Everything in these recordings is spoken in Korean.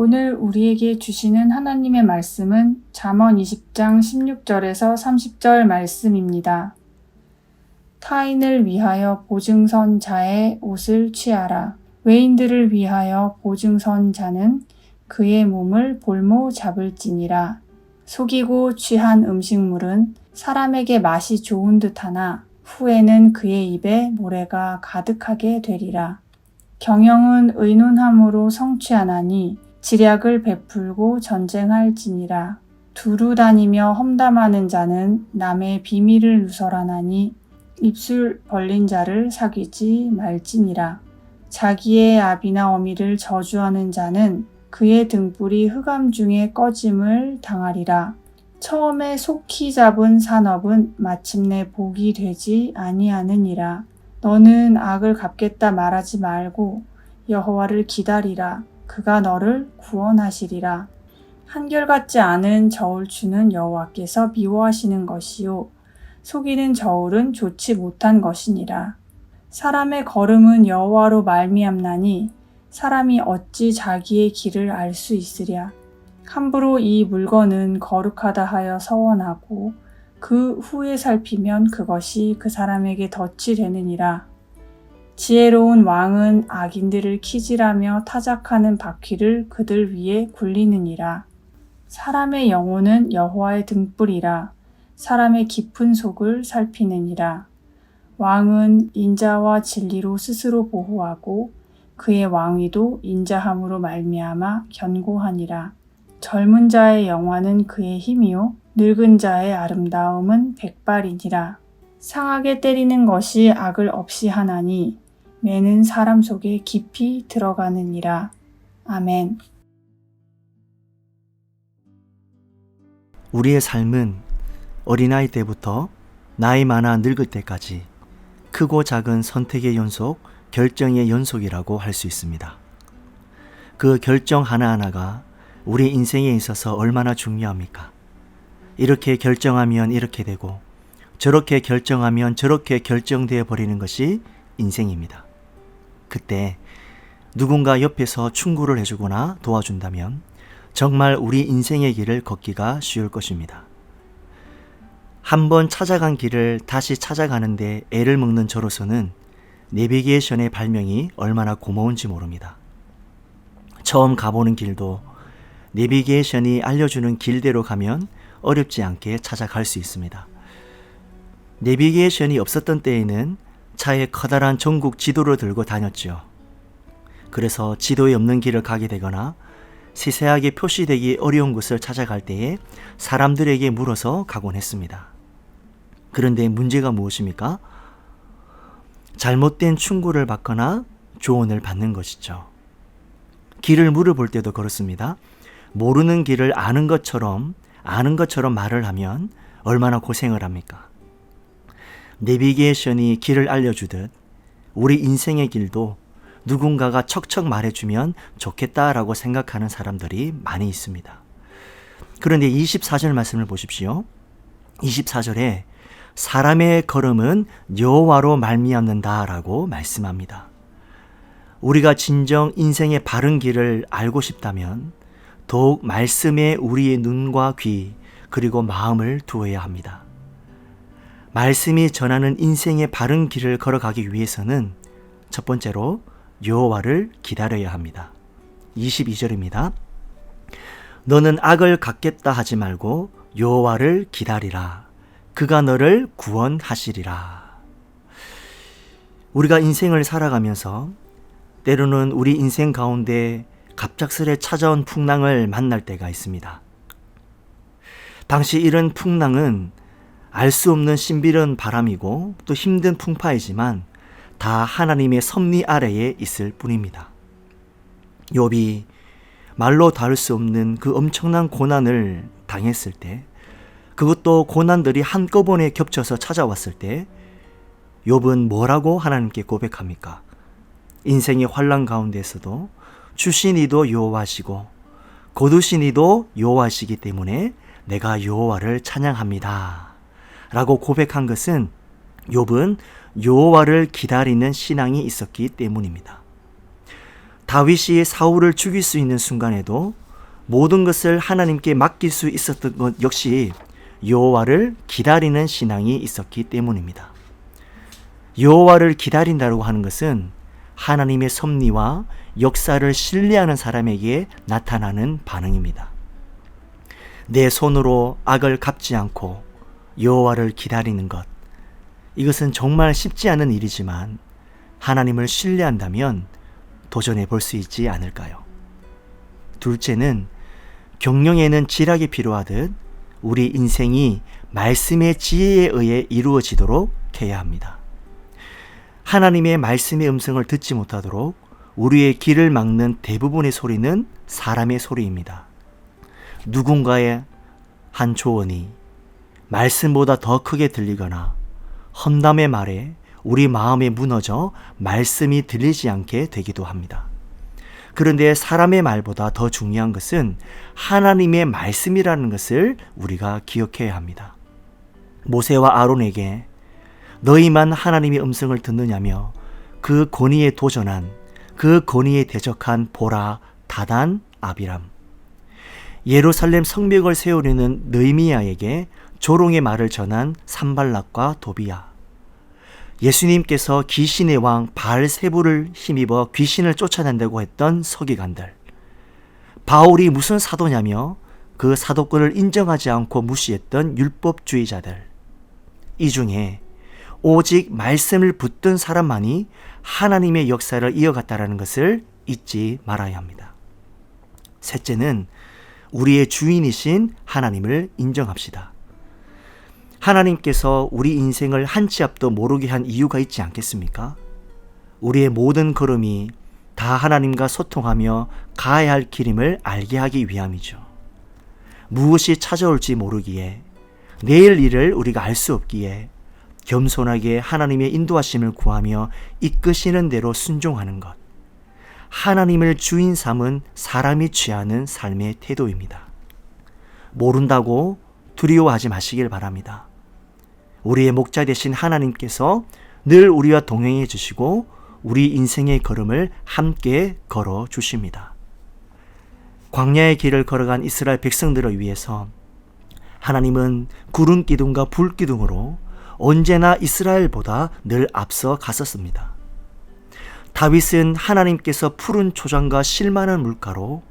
오늘 우리에게 주시는 하나님의 말씀은 잠언 20장 16절에서 30절 말씀입니다. 타인을 위하여 보증선 자의 옷을 취하라. 외인들을 위하여 보증선 자는 그의 몸을 볼모 잡을지니라. 속이고 취한 음식물은 사람에게 맛이 좋은 듯하나 후에는 그의 입에 모래가 가득하게 되리라. 경영은 의논함으로 성취하나니 지략을 베풀고 전쟁할지니라. 두루 다니며 험담하는 자는 남의 비밀을 누설하나니 입술 벌린 자를 사귀지 말지니라. 자기의 아비나 어미를 저주하는 자는 그의 등불이 흑암 중에 꺼짐을 당하리라. 처음에 속히 잡은 산업은 마침내 복이 되지 아니하느니라. 너는 악을 갚겠다 말하지 말고 여호와를 기다리라. 그가 너를 구원하시리라. 한결같지 않은 저울추는 여호와께서 미워하시는 것이요 속이는 저울은 좋지 못한 것이니라. 사람의 걸음은 여호와로 말미암나니 사람이 어찌 자기의 길을 알 수 있으랴. 함부로 이 물건은 거룩하다 하여 서원하고 그 후에 살피면 그것이 그 사람에게 덫이 되느니라. 지혜로운 왕은 악인들을 키질하며 타작하는 바퀴를 그들 위에 굴리느니라. 사람의 영혼은 여호와의 등불이라. 사람의 깊은 속을 살피느니라. 왕은 인자와 진리로 스스로 보호하고 그의 왕위도 인자함으로 말미암아 견고하니라. 젊은 자의 영화는 그의 힘이요 늙은 자의 아름다움은 백발이니라. 상하게 때리는 것이 악을 없이 하나니 매는 사람 속에 깊이 들어가느니라. 아멘. 우리의 삶은 어린아이 때부터 나이 많아 늙을 때까지 크고 작은 선택의 연속, 결정의 연속이라고 할 수 있습니다. 그 결정 하나하나가 우리 인생에 있어서 얼마나 중요합니까? 이렇게 결정하면 이렇게 되고 저렇게 결정하면 저렇게 결정되어 버리는 것이 인생입니다. 그때 누군가 옆에서 충고를 해주거나 도와준다면 정말 우리 인생의 길을 걷기가 쉬울 것입니다. 한번 찾아간 길을 다시 찾아가는데 애를 먹는 저로서는 내비게이션의 발명이 얼마나 고마운지 모릅니다. 처음 가보는 길도 내비게이션이 알려주는 길대로 가면 어렵지 않게 찾아갈 수 있습니다. 내비게이션이 없었던 때에는 차에 커다란 전국 지도를 들고 다녔죠. 그래서 지도에 없는 길을 가게 되거나 세세하게 표시되기 어려운 곳을 찾아갈 때에 사람들에게 물어서 가곤 했습니다. 그런데 문제가 무엇입니까? 잘못된 충고를 받거나 조언을 받는 것이죠. 길을 물어볼 때도 그렇습니다. 모르는 길을 아는 것처럼 말을 하면 얼마나 고생을 합니까? 내비게이션이 길을 알려주듯 우리 인생의 길도 누군가가 척척 말해주면 좋겠다라고 생각하는 사람들이 많이 있습니다. 그런데 24절 말씀을 보십시오. 24절에 사람의 걸음은 여호와로 말미암는다라고 말씀합니다. 우리가 진정 인생의 바른 길을 알고 싶다면 더욱 말씀에 우리의 눈과 귀 그리고 마음을 두어야 합니다. 말씀이 전하는 인생의 바른 길을 걸어가기 위해서는 첫 번째로 여호와를 기다려야 합니다. 22절입니다. 너는 악을 갚겠다 하지 말고 여호와를 기다리라. 그가 너를 구원하시리라. 우리가 인생을 살아가면서 때로는 우리 인생 가운데 갑작스레 찾아온 풍랑을 만날 때가 있습니다. 당시 이런 풍랑은 알 수 없는 신비로운 바람이고 또 힘든 풍파이지만 다 하나님의 섭리 아래에 있을 뿐입니다. 욥이 말로 다룰 수 없는 그 엄청난 고난을 당했을 때, 그것도 고난들이 한꺼번에 겹쳐서 찾아왔을 때 욥은 뭐라고 하나님께 고백합니까? 인생의 환난 가운데서도 주신 이도 여호와시고 거두신 이도 여호와시기 때문에 내가 여호와를 찬양합니다 라고 고백한 것은 욥은 여호와를 기다리는 신앙이 있었기 때문입니다. 다윗이 사울을 죽일 수 있는 순간에도 모든 것을 하나님께 맡길 수 있었던 것 역시 여호와를 기다리는 신앙이 있었기 때문입니다. 여호와를 기다린다고 하는 것은 하나님의 섭리와 역사를 신뢰하는 사람에게 나타나는 반응입니다. 내 손으로 악을 갚지 않고 여호와를 기다리는 것, 이것은 정말 쉽지 않은 일이지만 하나님을 신뢰한다면 도전해 볼 수 있지 않을까요? 둘째는 경영에는 지략이 필요하듯 우리 인생이 말씀의 지혜에 의해 이루어지도록 해야 합니다. 하나님의 말씀의 음성을 듣지 못하도록 우리의 길을 막는 대부분의 소리는 사람의 소리입니다. 누군가의 한 조언이 말씀보다 더 크게 들리거나 험담의 말에 우리 마음에 무너져 말씀이 들리지 않게 되기도 합니다. 그런데 사람의 말보다 더 중요한 것은 하나님의 말씀이라는 것을 우리가 기억해야 합니다. 모세와 아론에게 너희만 하나님의 음성을 듣느냐며 그 권위에 도전한, 그 권위에 대적한 보라, 다단, 아비람. 예루살렘 성벽을 세우려는 느헤미야에게 조롱의 말을 전한 산발락과 도비야. 예수님께서 귀신의 왕 바알세불을 힘입어 귀신을 쫓아낸다고 했던 서기관들. 바울이 무슨 사도냐며 그 사도권을 인정하지 않고 무시했던 율법주의자들. 이 중에 오직 말씀을 붙든 사람만이 하나님의 역사를 이어갔다라는 것을 잊지 말아야 합니다. 셋째는 우리의 주인이신 하나님을 인정합시다. 하나님께서 우리 인생을 한 치 앞도 모르게 한 이유가 있지 않겠습니까? 우리의 모든 걸음이 다 하나님과 소통하며 가야 할 길임을 알게 하기 위함이죠. 무엇이 찾아올지 모르기에, 내일 일을 우리가 알 수 없기에 겸손하게 하나님의 인도하심을 구하며 이끄시는 대로 순종하는 것. 하나님을 주인 삼은 사람이 취하는 삶의 태도입니다. 모른다고 두려워하지 마시길 바랍니다. 우리의 목자 되신 하나님께서 늘 우리와 동행해 주시고 우리 인생의 걸음을 함께 걸어 주십니다. 광야의 길을 걸어간 이스라엘 백성들을 위해서 하나님은 구름 기둥과 불 기둥으로 언제나 이스라엘보다 늘 앞서 갔었습니다. 다윗은 하나님께서 푸른 초장과 실만한 물가로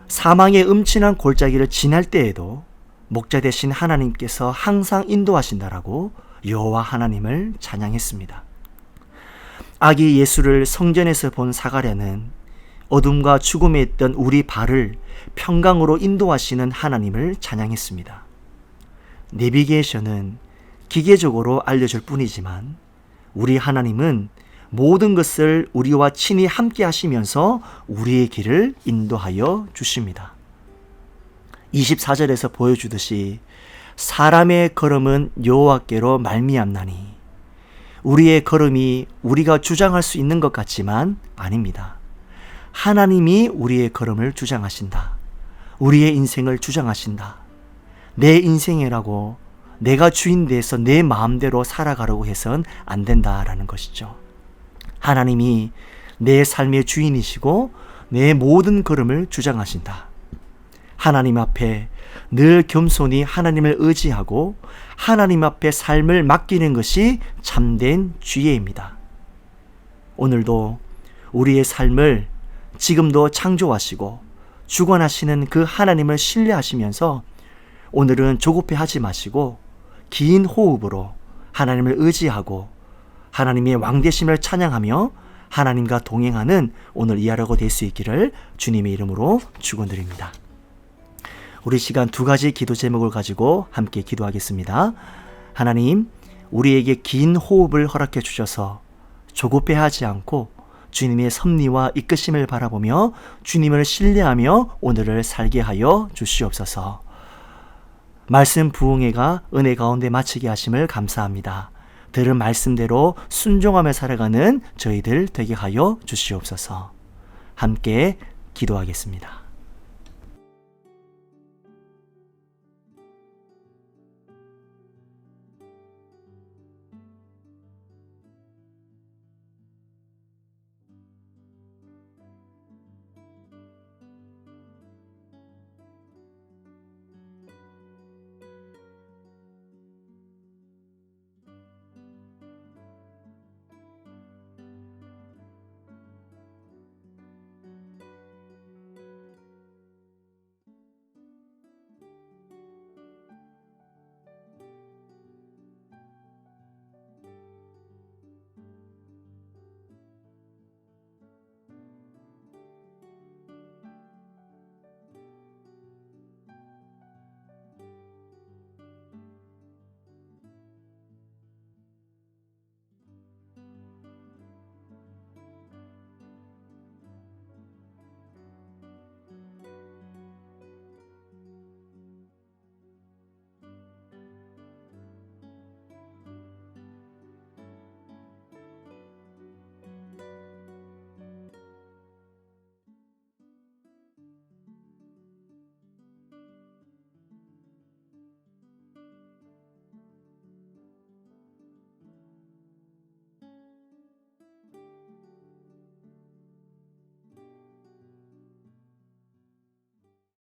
사망의 음침한 골짜기를 지날 때에도 목자 되신 하나님께서 항상 인도하신다라고 여호와 하나님을 찬양했습니다. 아기 예수를 성전에서 본 사가랴는 어둠과 죽음에 있던 우리 발을 평강으로 인도하시는 하나님을 찬양했습니다. 내비게이션은 기계적으로 알려줄 뿐이지만 우리 하나님은 모든 것을 우리와 친히 함께 하시면서 우리의 길을 인도하여 주십니다. 24절에서 보여주듯이 사람의 걸음은 여호와께로 말미암나니, 우리의 걸음이 우리가 주장할 수 있는 것 같지만 아닙니다. 하나님이 우리의 걸음을 주장하신다. 우리의 인생을 주장하신다. 내 인생이라고 내가 주인 돼서 내 마음대로 살아가려고 해선 안 된다라는 것이죠. 하나님이 내 삶의 주인이시고 내 모든 걸음을 주장하신다. 하나님 앞에 늘 겸손히 하나님을 의지하고 하나님 앞에 삶을 맡기는 것이 참된 지혜입니다. 오늘도 우리의 삶을 지금도 창조하시고 주관하시는 그 하나님을 신뢰하시면서 오늘은 조급해하지 마시고 긴 호흡으로 하나님을 의지하고 하나님의 왕되심을 찬양하며 하나님과 동행하는 오늘 이 하루가 될 수 있기를 주님의 이름으로 축원드립니다. 우리 시간 두 가지 기도 제목을 가지고 함께 기도하겠습니다. 하나님, 우리에게 긴 호흡을 허락해 주셔서 조급해하지 않고 주님의 섭리와 이끄심을 바라보며 주님을 신뢰하며 오늘을 살게 하여 주시옵소서. 말씀 부흥회가 은혜 가운데 마치게 하심을 감사합니다. 들은 말씀대로 순종하며 살아가는 저희들 되게 하여 주시옵소서. 함께 기도하겠습니다.